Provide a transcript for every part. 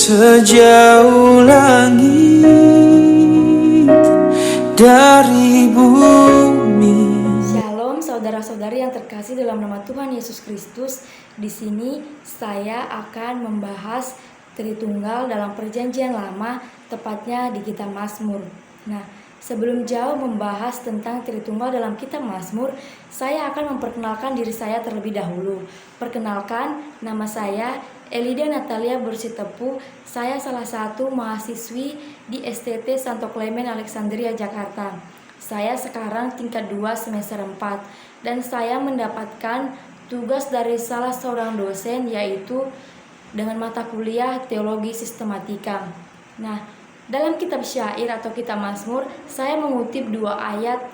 Sejauh langit dari bumi. Shalom saudara-saudari yang terkasih dalam nama Tuhan Yesus Kristus. Di sini saya akan membahas Tritunggal dalam Perjanjian Lama, tepatnya di Kitab Mazmur. Nah, sebelum jauh membahas tentang Tritunggal dalam Kitab Mazmur, saya akan memperkenalkan diri saya terlebih dahulu. Perkenalkan, nama saya Elida Natalia Bersitepu. Saya salah satu mahasiswi di STT Santo Clemen Alexandria, Jakarta. Saya sekarang tingkat 2 semester 4 dan saya mendapatkan tugas dari salah seorang dosen, yaitu dengan mata kuliah Teologi Sistematika. Nah, dalam kitab syair atau kitab Mazmur, saya mengutip 2 ayat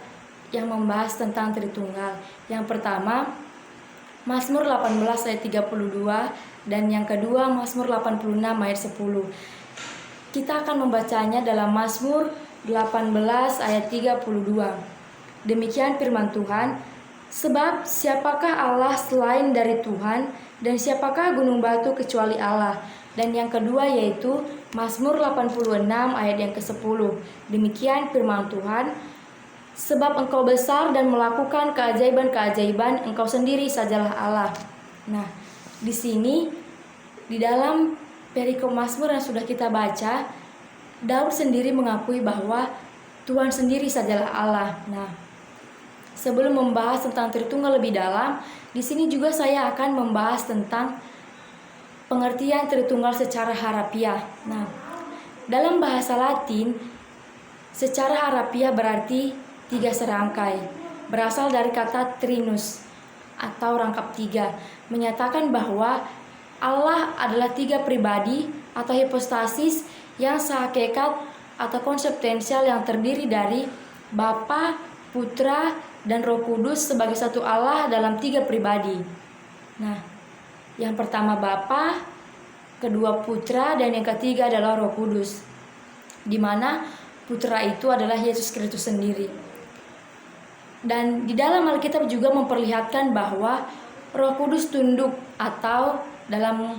yang membahas tentang Tritunggal. Yang pertama, Mazmur 18 ayat 32 dan yang kedua Mazmur 86 ayat 10. Kita akan membacanya dalam Mazmur 18 ayat 32. Demikian firman Tuhan, sebab siapakah Allah selain dari Tuhan, dan siapakah gunung batu kecuali Allah. Dan yang kedua yaitu Mazmur 86 ayat yang ke-10. Demikian firman Tuhan, sebab engkau besar dan melakukan keajaiban-keajaiban, engkau sendiri sajalah Allah. Nah, di sini di dalam perikop Mazmur yang sudah kita baca, Daud sendiri mengakui bahwa Tuhan sendiri sajalah Allah. Nah, sebelum membahas tentang Tritunggal lebih dalam, di sini juga saya akan membahas tentang pengertian Tritunggal secara harafiah. Nah, dalam bahasa Latin, secara harafiah berarti 3 serangkai, berasal dari kata trinus atau rangkap 3, menyatakan bahwa Allah adalah 3 pribadi atau hipostasis yang sehakikat atau konseptual yang terdiri dari Bapa, Putra, dan Roh Kudus sebagai satu Allah dalam 3 pribadi. Nah, yang pertama Bapa, kedua Putra, dan yang ketiga adalah Roh Kudus, di mana Putra itu adalah Yesus Kristus sendiri. Dan di dalam Alkitab juga memperlihatkan bahwa Roh Kudus tunduk atau dalam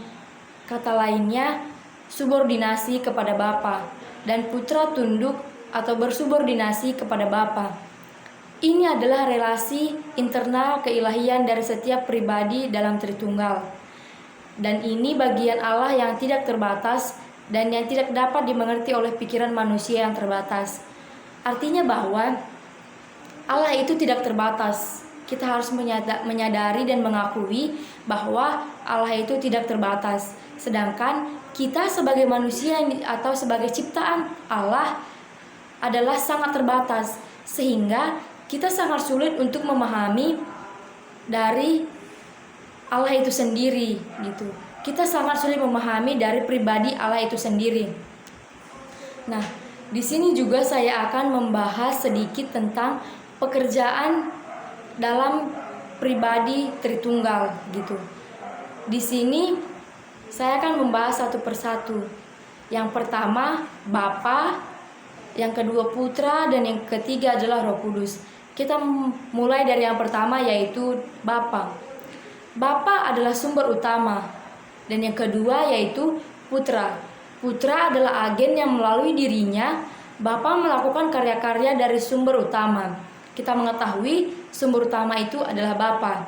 kata lainnya subordinasi kepada Bapa, dan Putra tunduk atau bersubordinasi kepada Bapa. Ini adalah relasi internal keilahian dari setiap pribadi dalam Tritunggal. Dan ini bagian Allah yang tidak terbatas dan yang tidak dapat dimengerti oleh pikiran manusia yang terbatas. Artinya bahwa Allah itu tidak terbatas. Kita harus menyadari dan mengakui bahwa Allah itu tidak terbatas. Sedangkan kita sebagai manusia atau sebagai ciptaan Allah adalah sangat terbatas, sehingga kita sangat sulit untuk memahami dari Allah itu sendiri gitu. Kita sangat sulit memahami dari pribadi Allah itu sendiri. Nah, di sini juga saya akan membahas sedikit tentang pekerjaan dalam pribadi Tritunggal gitu. Di sini saya akan membahas satu persatu. Yang pertama Bapa, yang kedua Putra, dan yang ketiga adalah Roh Kudus. Kita mulai dari yang pertama, yaitu Bapa. Bapa adalah sumber utama, dan yang kedua yaitu Putra. Putra adalah agen yang melalui dirinya Bapa melakukan karya-karya dari sumber utama. Kita mengetahui sumber utama itu adalah Bapa.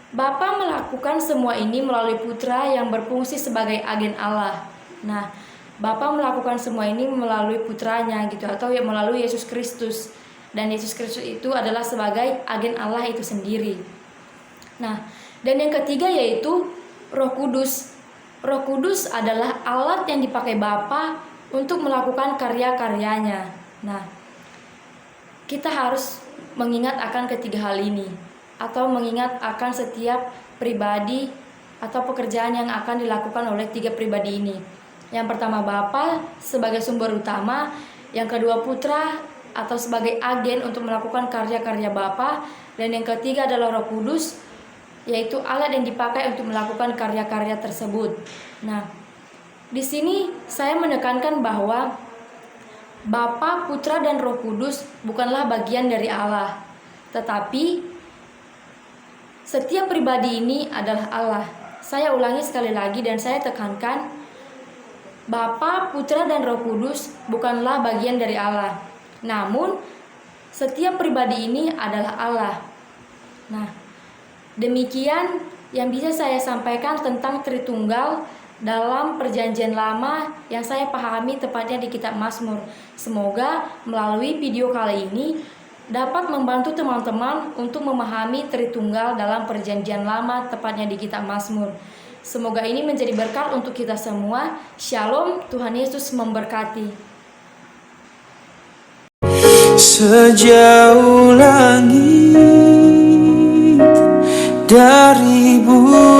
Bapa melakukan semua ini melalui Putra yang berfungsi sebagai agen Allah. Nah, Bapa melakukan semua ini melalui Putranya gitu, atau melalui Yesus Kristus. Dan Yesus Kristus itu adalah sebagai agen Allah itu sendiri. Nah, dan yang ketiga yaitu Roh Kudus. Roh Kudus adalah alat yang dipakai Bapa untuk melakukan karya-karyanya. Nah, kita harus mengingat akan ketiga hal ini, atau mengingat akan setiap pribadi atau pekerjaan yang akan dilakukan oleh 3 pribadi ini. Yang pertama Bapa sebagai sumber utama, yang kedua Putra atau sebagai agen untuk melakukan karya-karya Bapa, dan yang ketiga adalah Roh Kudus, yaitu alat yang dipakai untuk melakukan karya-karya tersebut. Nah, di sini saya menekankan bahwa Bapa, Putra, dan Roh Kudus bukanlah bagian dari Allah, tetapi setiap pribadi ini adalah Allah. Saya ulangi sekali lagi dan saya tekankan, Bapa, Putra, dan Roh Kudus bukanlah bagian dari Allah. Namun, setiap pribadi ini adalah Allah. Nah, demikian yang bisa saya sampaikan tentang Tritunggal dalam Perjanjian Lama yang saya pahami tepatnya di kitab Mazmur. Semoga melalui video kali ini dapat membantu teman-teman untuk memahami Tritunggal dalam Perjanjian Lama tepatnya di kitab Mazmur. Semoga ini menjadi berkat untuk kita semua. Shalom, Tuhan Yesus memberkati. Sejauh langit dari bumi,